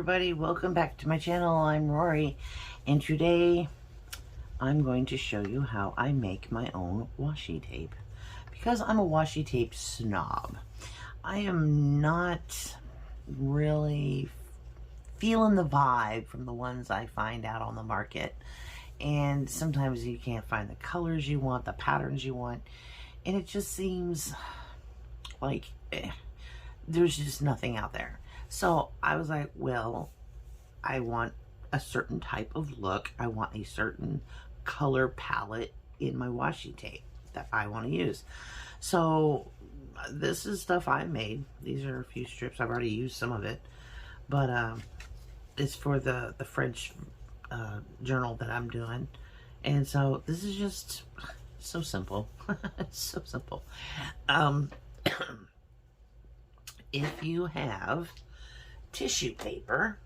everybody, welcome back to my channel. I'm Rory, and today I'm going to show you how I make my own washi tape, because I'm a washi tape snob. I am not really feeling the vibe from the ones I find out on the market, and sometimes you can't find the colors you want, the patterns you want, and it just seems like there's just nothing out there. So I was like, well, I want a certain type of look. I want a certain color palette in my washi tape that I want to use. So this is stuff I made. These are a few strips. I've already used some of it, but it's for the French journal that I'm doing. And so this is just so simple. It's so simple. If you have tissue paper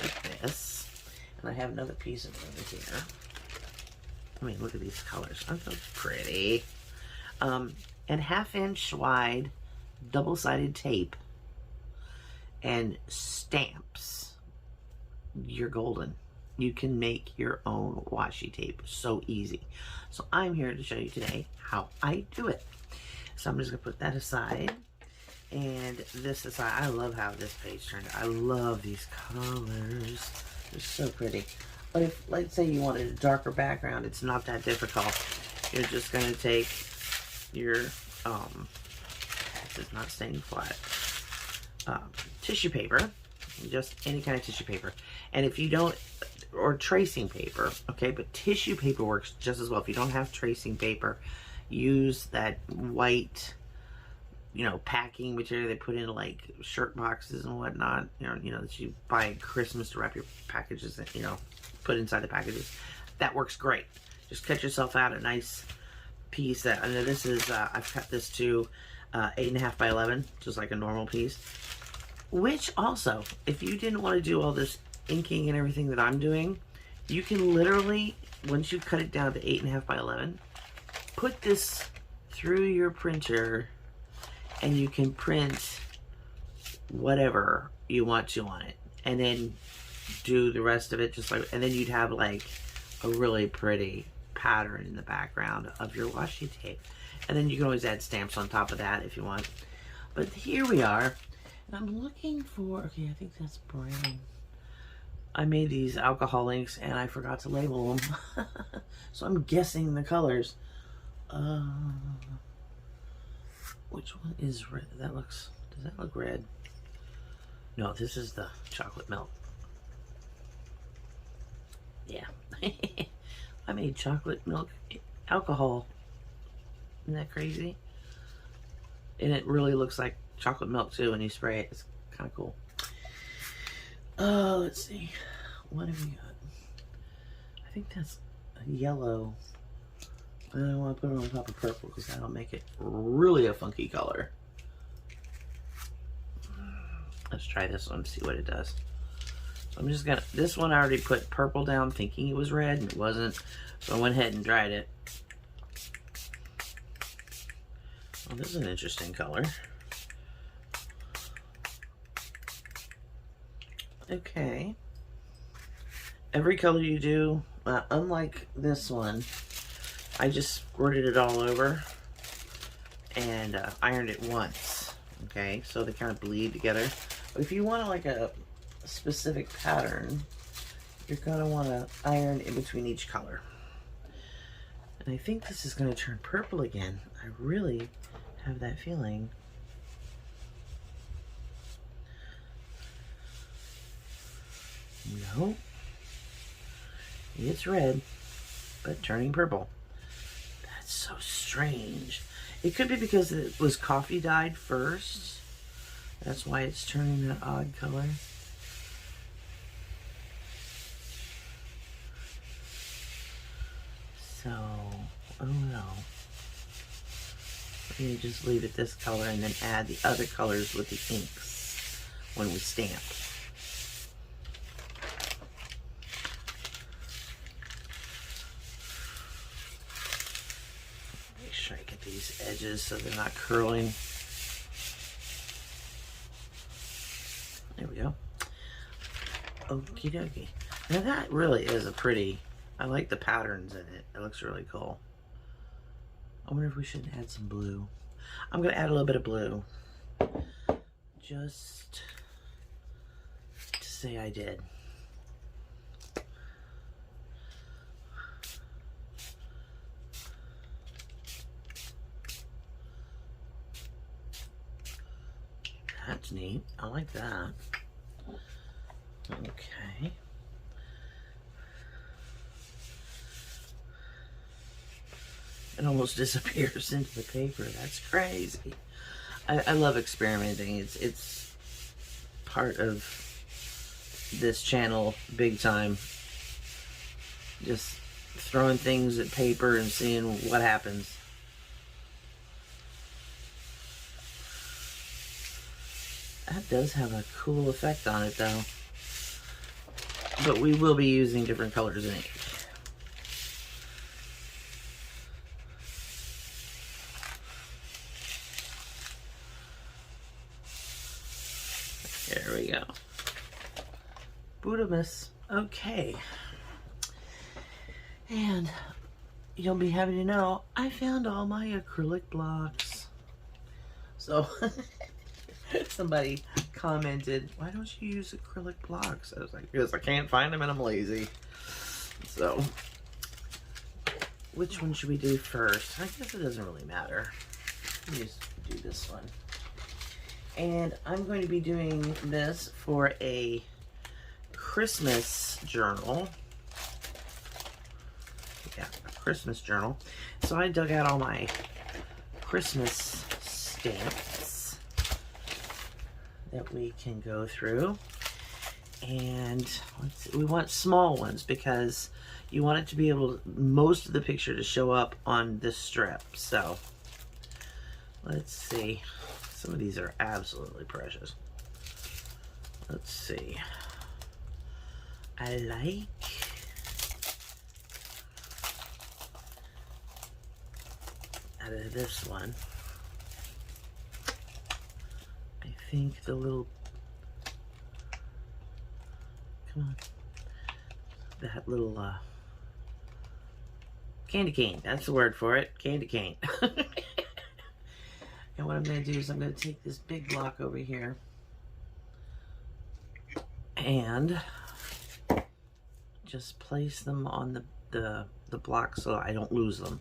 like this, and I have another piece of it here. I mean, look at these colors. Aren't those pretty? And 1/2 inch wide double-sided tape and stamps, you're golden. You can make your own washi tape so easy. So I'm here to show you today how I do it. So I'm just gonna put that aside. And this is, I love how this page turned out. I love these colors. They're so pretty. But if, let's say you wanted a darker background, it's not that difficult. You're just going to take your, it's not staying flat, tissue paper, just any kind of tissue paper. And if you don't, or tracing paper, okay, but tissue paper works just as well. If you don't have tracing paper, use that white, packing material they put in like shirt boxes and whatnot, that you buy at Christmas to wrap your packages in, put inside the packages. That works great. Just cut yourself out a nice piece that, I know this is, I've cut this to 8.5 by 11, just like a normal piece. Which also, if you didn't want to do all this inking and everything that I'm doing, you can literally, once you cut it down to 8.5 by 11, put this through your printer and you can print whatever you want to on it, and then do the rest of it just like, and then you'd have like a really pretty pattern in the background of your washi tape. And then you can always add stamps on top of that if you want. But here we are, and I'm looking for, okay, I think that's brown. I made these alcohol inks and I forgot to label them. So I'm guessing the colors. Which one is red? Does that look red? No, this is the chocolate milk. Yeah. I made chocolate milk alcohol. Isn't that crazy? And it really looks like chocolate milk too when you spray it. It's kind of cool. Let's see. What have we got? I think that's a yellow. And I want to put it on top of purple because that'll make it really a funky color. Let's try this one and see what it does. So I'm just gonna, this one I already put purple down thinking it was red and it wasn't. So I went ahead and dried it. Well, this is an interesting color. Okay. Every color you do, unlike this one, I just squirted it all over and ironed it once, okay? So they kind of bleed together. But if you want like a specific pattern, you're gonna want to iron in between each color. And I think this is gonna turn purple again. I really have that feeling. No, it's red, but turning purple. That's so strange. It could be because it was coffee dyed first. That's why it's turning that odd color. So, oh no. We're gonna just leave it this color and then add the other colors with the inks when we stamp. Make sure I get these edges so they're not curling. There we go. Okie dokie. Now that really is a pretty, I like the patterns in it. It looks really cool. I wonder if we should add some blue. I'm gonna add a little bit of blue. Just to say I did. That's neat. I like that. Okay. It almost disappears into the paper. That's crazy. I love experimenting. It's part of this channel big time. Just throwing things at paper and seeing what happens. That does have a cool effect on it though. But we will be using different colors in ink. There we go. Budamus. Okay. And you'll be happy to know I found all my acrylic blocks. So somebody commented, why don't you use acrylic blocks? I was like, because I can't find them and I'm lazy. So which one should we do first? I guess it doesn't really matter. Let me just do this one. And I'm going to be doing this for a Christmas journal. Yeah, a Christmas journal. So I dug out all my Christmas stamps that we can go through. And let's see, we want small ones because you want it to be able to, most of the picture to show up on this strip. So let's see. Some of these are absolutely precious. Let's see. I like out of this one. I think the little, come on, that little candy cane. That's the word for it. Candy cane. And what I'm going to do is I'm going to take this big block over here and just place them on the block so I don't lose them.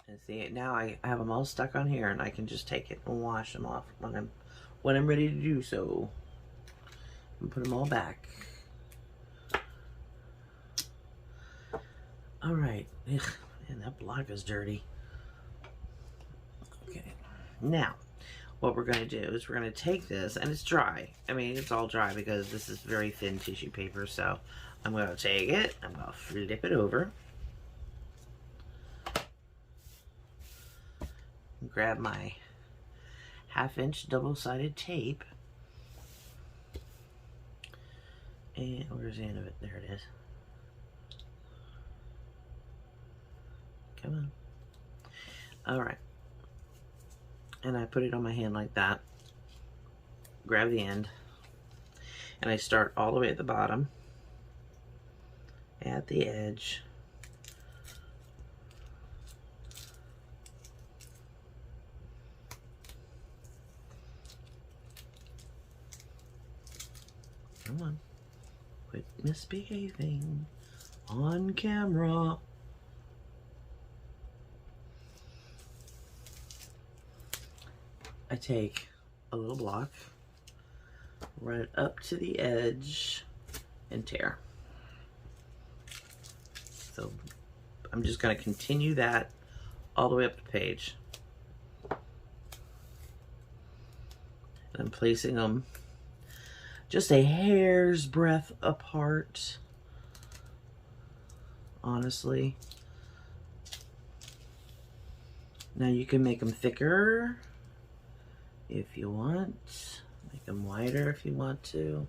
And see, now I have them all stuck on here, and I can just take it and wash them off when I'm ready to do so. And put them all back. All right. Ugh, man, that block is dirty. Okay. Now, what we're going to do is we're going to take this, and it's dry. I mean, it's all dry because this is very thin tissue paper. So I'm going to take it. I'm going to flip it over. grab my 1/2" double-sided tape. And where's the end of it? There it is. Come on. All right. And I put it on my hand like that. Grab the end. And I start all the way at the bottom. At the edge. Come on. Quit misbehaving on camera. I take a little block, run it up to the edge, and tear. So I'm just going to continue that all the way up the page. And I'm placing them just a hair's breadth apart, honestly. Now you can make them thicker if you want. Make them wider if you want to.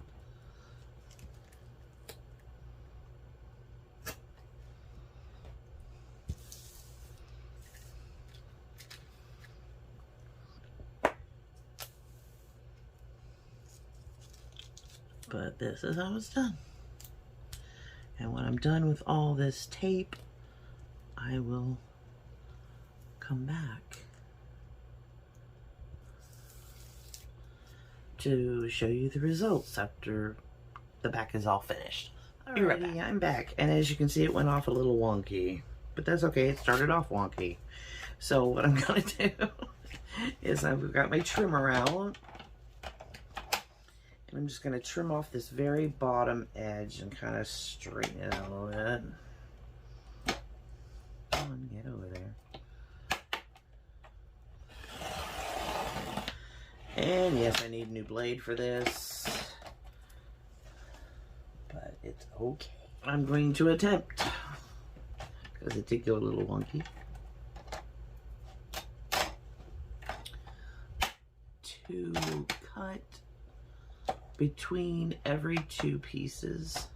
But this is how it's done. And when I'm done with all this tape, I will come back to show you the results after the back is all finished. Alrighty, I'm back. And as you can see, it went off a little wonky. But that's okay, it started off wonky. So what I'm gonna do is I've got my trimmer out. And I'm just going to trim off this very bottom edge and kind of straighten it out a little bit. Come on, get over there. And yes, I need a new blade for this. But it's okay. I'm going to attempt, because it did go a little wonky, to cut between every two pieces.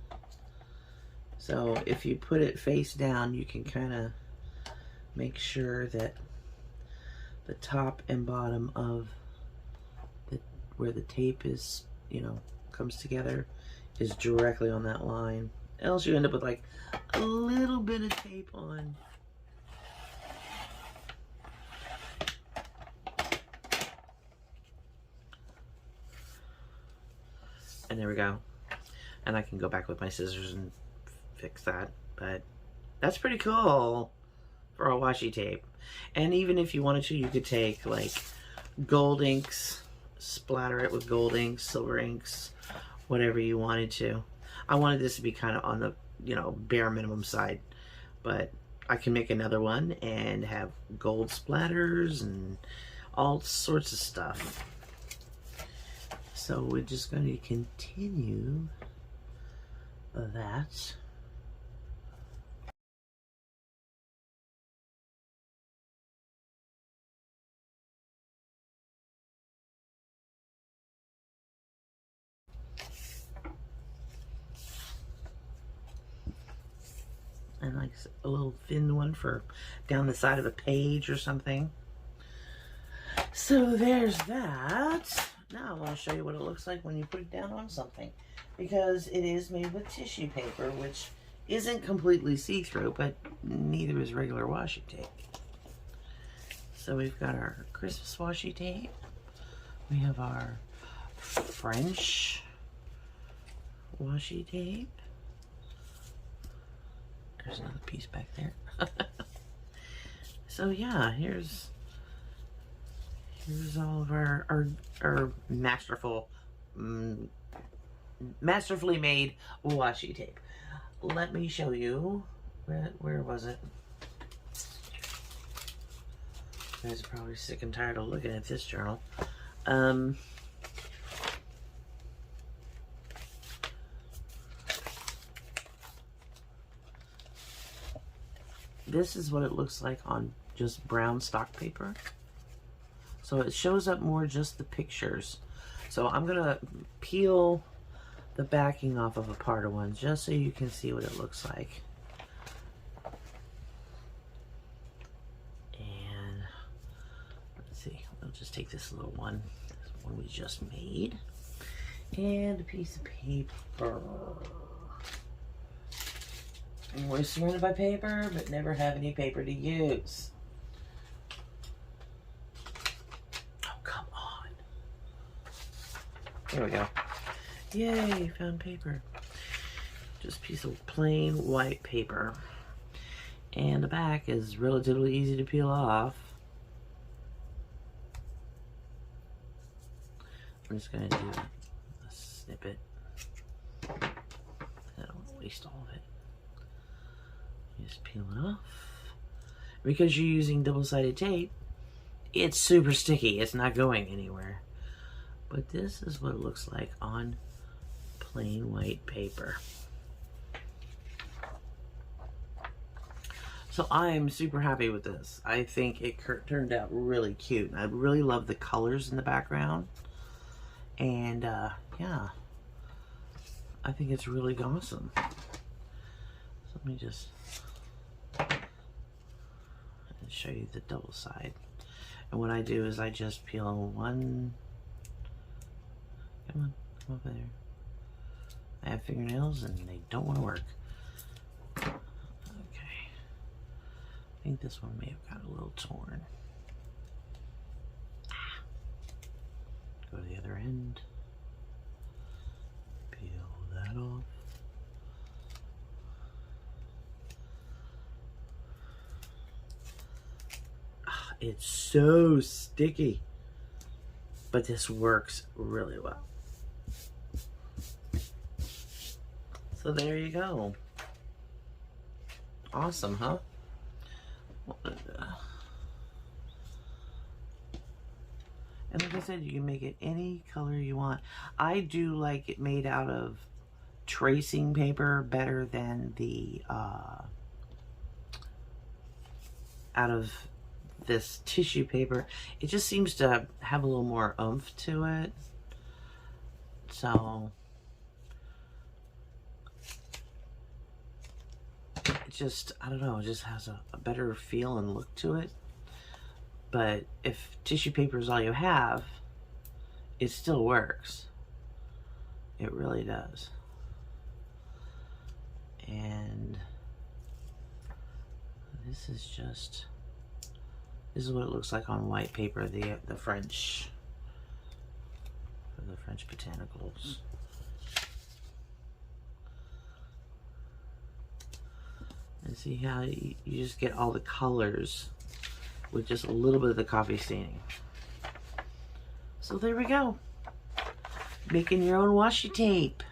So if you put it face down, you can kind of make sure that the top and bottom of where the tape is, you know, comes together is directly on that line. Else you end up with like a little bit of tape on. And there we go. And I can go back with my scissors and fix that. But that's pretty cool for a washi tape. And even if you wanted to, you could take like gold inks, splatter it with gold inks, silver inks, whatever you wanted to. I wanted this to be kind of on the, you know, bare minimum side. But I can make another one and have gold splatters and all sorts of stuff. So we're just going to continue that. And like a little thin one for down the side of a page or something. So there's that. Now I want to show you what it looks like when you put it down on something, because it is made with tissue paper, which isn't completely see-through, but neither is regular washi tape. So we've got our Christmas washi tape. We have our French washi tape. There's another piece back there. So yeah, here's all of our masterfully made washi tape. Let me show you. Where was it? You guys are probably sick and tired of looking at this journal. This is what it looks like on just brown stock paper. So it shows up more just the pictures. So I'm gonna peel the backing off of a part of one just so you can see what it looks like. And let's see, we'll just take this little one, this one we just made, and a piece of paper. I'm always surrounded by paper, but never have any paper to use. Oh, come on. There we go. Yay, found paper. Just a piece of plain white paper. And the back is relatively easy to peel off. I'm just going to do a snippet. I don't want to waste all of it. Just peel it off. Because you're using double-sided tape, it's super sticky. It's not going anywhere. But this is what it looks like on plain white paper. So I'm super happy with this. I think it turned out really cute. I really love the colors in the background. And yeah, I think it's really awesome. So let me just show you the double side. And what I do is I just peel one. Come over there. I have fingernails and they don't want to work. Okay. I think this one may have got a little torn. Go to the other end. Peel that off. It's so sticky. But this works really well. So there you go. Awesome, huh? And like I said, you can make it any color you want. I do like it made out of tracing paper better than the out of this tissue paper. It just seems to have a little more oomph to it. So it just, I don't know, it just has a better feel and look to it. But if tissue paper is all you have, it still works. It really does. And this is just, this is what it looks like on white paper, the French, for the French botanicals. And see how you just get all the colors with just a little bit of the coffee staining. So there we go. Making your own washi tape.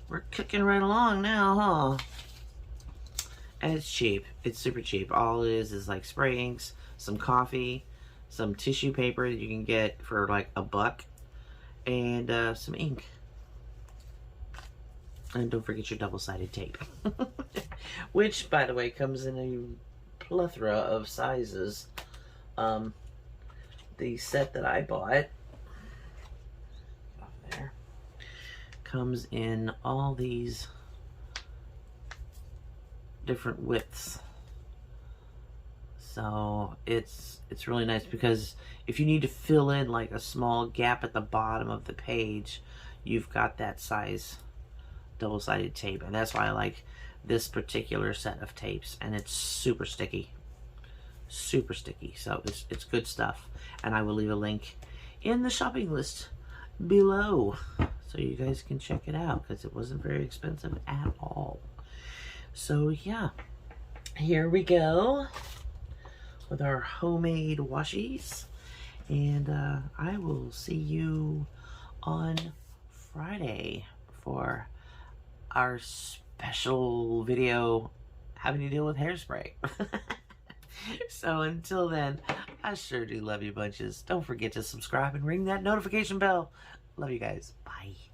We're cooking right along now, huh? And it's cheap. It's super cheap. All it is like spray inks, some coffee, some tissue paper that you can get for like $1, and some ink. And don't forget your double-sided tape. Which, by the way, comes in a plethora of sizes. The set that I bought there comes in all these different widths. So it's really nice because if you need to fill in like a small gap at the bottom of the page, you've got that size double-sided tape, and that's why I like this particular set of tapes. And it's super sticky, so it's good stuff. And I will leave a link in the shopping list below so you guys can check it out, because it wasn't very expensive at all. So yeah, here we go with our homemade washies, and I will see you on Friday for our special video having to deal with hairspray. So until then, I sure do love you bunches. Don't forget to subscribe and ring that notification bell. Love you guys. Bye.